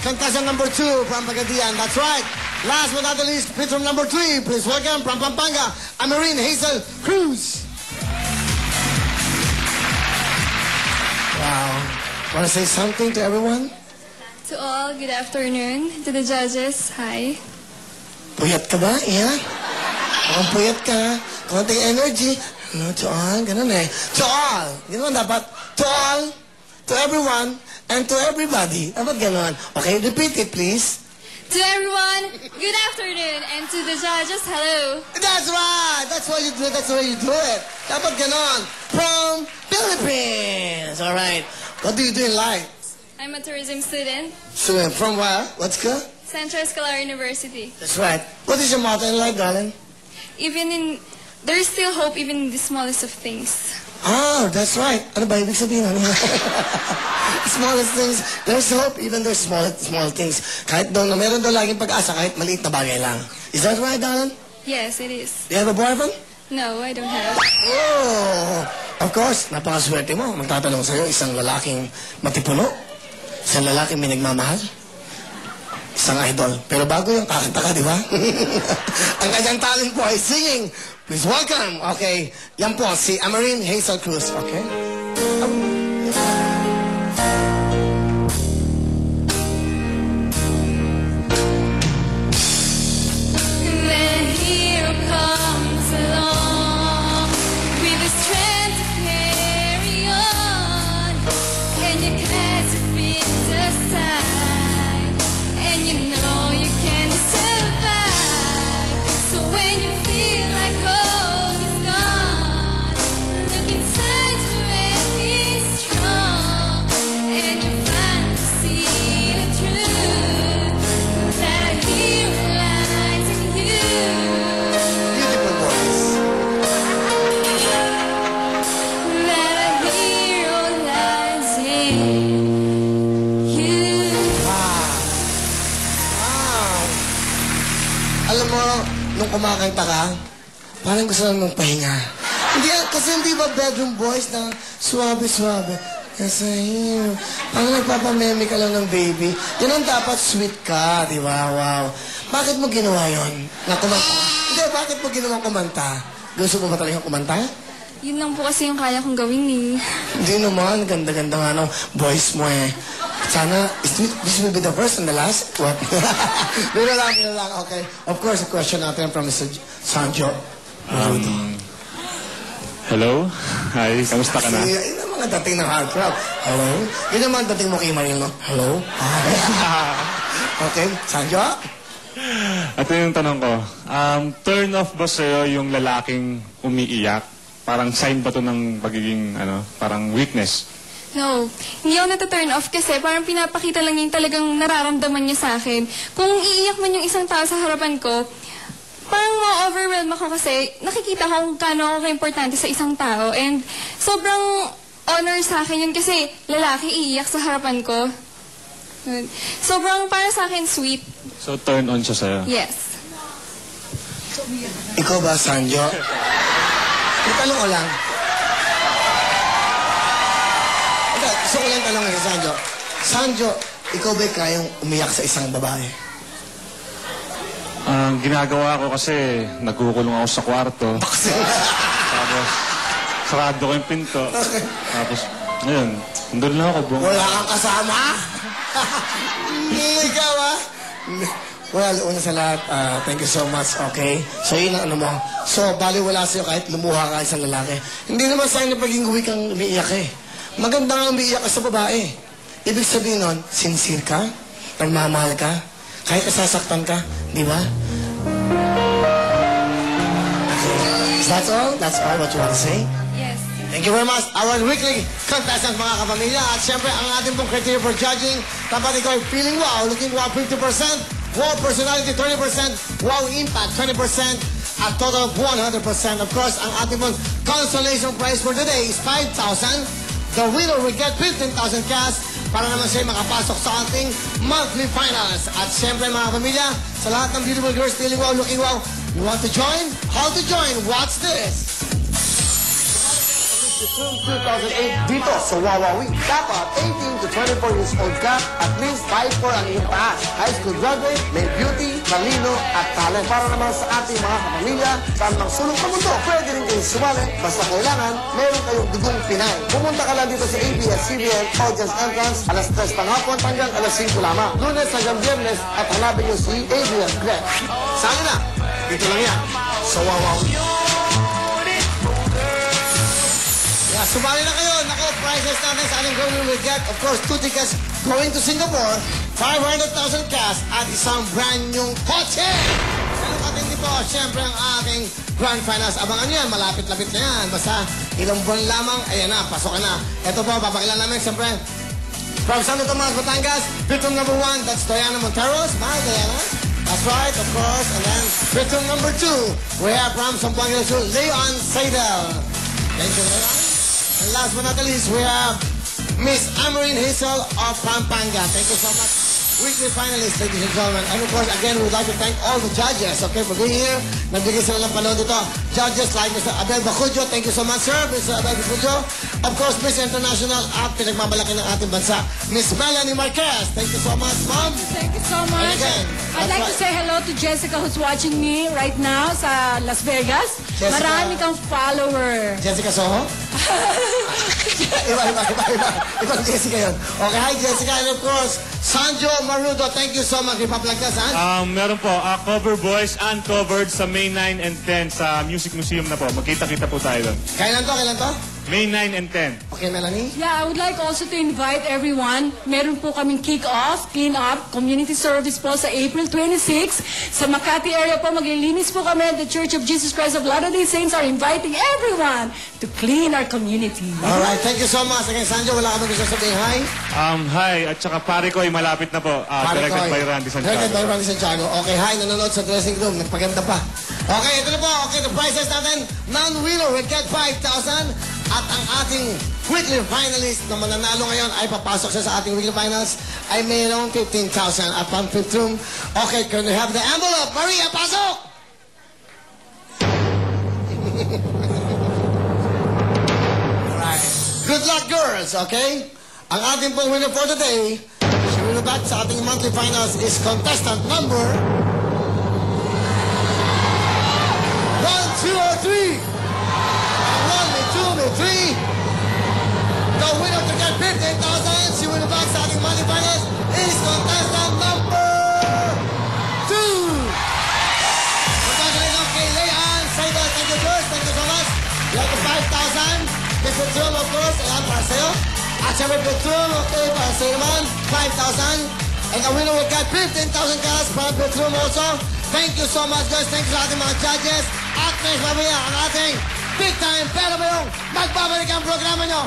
contestant number 2 from Pagadian. That's right. Last but not the least, pit from number 3. Please welcome from Pampanga, Amerine Hazel Cruz. Wow. Want to say something to everyone? To all, good afternoon. To the judges, hi. Puyat ka ba? Yeah? Mukhang puyat ka. Konting energy. No, to all. Ganun eh. To all. Ganun dapat. To all. To everyone. And to everybody. Dapat ganun. Okay, repeat it, please. To everyone, good afternoon. And to the judges, hello. That's right. That's why you do it. That's the way you do it. Dapat ganun. From Philippines. All right. What do you do in life? I'm a tourism student. Student from where? What's good? Central Escolar University. That's right. What is your motto in life, darling? There's still hope even in the smallest of things. Ah, that's right. Ano ba ibig sabihin? Smallest things. There's hope even there's small things. Kahit doon na meron doon laging pag-asa, kahit maliit na bagay lang. Is that right, darling? Yes, it is. Do you have a boyfriend? No, I don't have. Oh, of course. Napakaswerte mo. Magtatanong sa'yo, isang lalaking matipuno. Isang lalaking may nagmamahal. Isang idol. Pero bago yung kakanta ka, di ba? Ang kanyang talent po ay singing. Please welcome. Okay. Yan po, si Amerine Hazel Cruz. Okay? Then hero comes along with the strength to carry on. And you cast your feet aside. And you know you can survive. So when you feel like hope is gone, look inside you and be strong. And you finally see the truth that a hero lies in you. Beautiful voice. That a hero lies in you. Wow. Alam mo, nung kumakanta ka, parang gusto lang magpahinga. Hindi, kasi hindi ba bedroom voice na suwabe-suwabe? Kasi yun, parang nagpapameme ka lang ng baby. Yan ang dapat sweet ka, di ba? Wow. Bakit mo ginawa yun? Na kumanta? Hindi, bakit mo ginawa kumanta? Gusto mo ba talagang kumanta? Yun lang po kasi yung kaya kong gawin eh. Hindi naman, ganda-ganda nga ng voice mo eh. Sana, this will be the first and the last? What? Biro lang, okay. Of course, a question natin from Mr. Sanjo. Hello? Hi, kamusta ka na? Yun ang mga dating ng hard crowd. Hello? Yun naman dating mo kay Maril, no? Hello? Okay, Sanjo? Ito yung tanong ko. Turn off ba sa'yo yung lalaking umiiyak? Parang sign ba to ng pagiging, parang weakness? No, hindi ako nata-turn off kasi parang pinapakita lang niya yung talagang nararamdaman niya sa akin. Kung iiyak man yung isang tao sa harapan ko, parang ma-overwhelm ako kasi nakikita ko kung gaano ako ka-importante sa isang tao. And sobrang honor sa akin yun kasi lalaki iiyak sa harapan ko. Sobrang para sa akin sweet. So, turn on siya sa'yo? Yes. Ikaw ba, Sanjo? Itanong ko lang. Gusto ko lang tanongin si Sanjo. Sanjo, ikaw ba'y kayang umiyak sa isang babae? Ang ginagawa ko kasi nagkukulong ako sa kwarto. Tapos, sarado ko yung pinto. Tapos, ayun, nandun lang ako. Wala kang kasama? Ikaw, ha? Well, una sa lahat, thank you so much, okay? So, yun ang ano mo. So, bali wala sa'yo kahit lumuha ka isang lalaki. Hindi naman sa'yo na paging uwi kang umiiyak eh. Maganda nga umiiyak ka sa babae. Ibig sabihin nun, sincere ka, nagmamahal ka, kahit nasasaktan ka, di ba? Okay. That's all? That's all what you want to say? Yes. Thank you very much. Our weekly contestant, mga kapamilya. At syempre, ang ating pong criteria for judging, dapat ikaw ay feeling wow, looking wow 50%, wow personality 30%, wow impact 20%, a total of 100%. Of course, ang ating pong consolation prize for today is 5,000. The winner will get 15,000 cash para naman siya makapasok sa ating monthly finals. At syempre, mga pamilya, sa lahat ng beautiful girls feeling wow, looking wow, you want to join? How to join? Watch this! Petrum 2008 dito sa Wawawi. Dapat 18 to 24 years old ka, at least 5'4" ang iyong taas. High school graduate, may beauty, talino, at talent. Para naman sa ating mga kapamilya, saan mang sulok ng mundo, pwede rin kayong sumali. Basta kailangan, meron kayong dugong Pinay. Pumunta ka lang dito sa ABS-CBN Audience Entrance, alas 3 ng hapon hanggang alas 5 lamang. Lunes hanggang Biyernes, at hanapin niyo si Adrian Greg. Sali na, dito lang yan, sa Wawawi. Yeah, sumali na kayo. Naku, prizes natin sa ating gawin will get, of course, 2 tickets going to Singapore, 500,000 cash, at isang brand nyong kotse. Ganun katindi po, syempre ang ating grand finals. Abangan nyo yan, malapit-lapit na yan. Basta ilang buwan lamang, ayan na, pasok ka na. Ito po, papakilan namin, syempre, from Santo Tomas, Batangas, Petrum number 1, that's Diana Monteros. Bye, Diana. That's right, of course. And then, Petrum number 2, we have from Sampuanga Sur, Leon Seidel. Thank you, Leon. And last but not the least, we have Miss Amarin Hazel of Pampanga. Thank you so much. Weekly finalists, ladies and gentlemen. And of course, again, we'd like to thank all the judges, okay, for being here. Nagbigay sila ng panahon dito. Judges like Mr. Abel Bacujo. Thank you so much, sir. Mr. Abel Bacujo. Of course, Miss International at pinagmamalaki ng ating bansa, Miss Melanie Marquez. Thank you so much, ma'am. Thank you so much. And again, I'd like to say hello to Jessica who's watching me right now sa Las Vegas. Jessica. Marami kang follower. Jessica Soho? Ibang Jessica yun. Okay, hi Jessica. And of course, Sanjo Marudo. Thank you so much. Ipaplug ka, San? Meron po, Cover Boys Uncovered sa May 9 and 10 sa Music Museum na po. Magkita-kita po tayo doon. Kailan to? Kailan to? May 9 and 10. Okay, Melanie? Yeah, I would like also to invite everyone. Meron po kaming kick-off, clean-up, community service po sa April 26. Sa Makati area po, maglilinis po kami. The Church of Jesus Christ of Latter-day Saints are inviting everyone to clean our community. Alright, thank you so much. Again, Sanjo, wala ka gusto sabihin hi? Hi, at saka pare ko ay malapit na po. Directed by Randy Santiago. Directed by Randy Santiago. Okay, hi, nanonood sa dressing room. Nagpaganda pa. Okay, ito na po. Okay, the prizes natin. Non-winner will get 5,000. At ang ating weekly finalist na mananalo ngayon ay papasok siya sa ating weekly finals ay mayroong 15,000 at from fifth room. Okay, can we have the envelope? Maria, pasok! Alright. Good luck, girls, okay? Ang ating pong winner for today, si winner back sa ating monthly finals is contestant number 1, 2, or 3. 1, 2, 3. The winner to get 15,000, si winner back sa ating monthly finals is contestant number 2. Congratulations kay Leon Seidel. Thank you, George. Thank you so much. You have the 5,000. This Petrum, of course. Ayan, para sa'yo. At siyempre, Petrum, okay, para sa'yo naman, 5,000. And the winner will get 15,000 cash para Petrum also. Thank you so much, guys. Thank you sa ating mga judges. At next, mamaya, ang ating big time. Pero mayroong magbabalik ang programa nyo.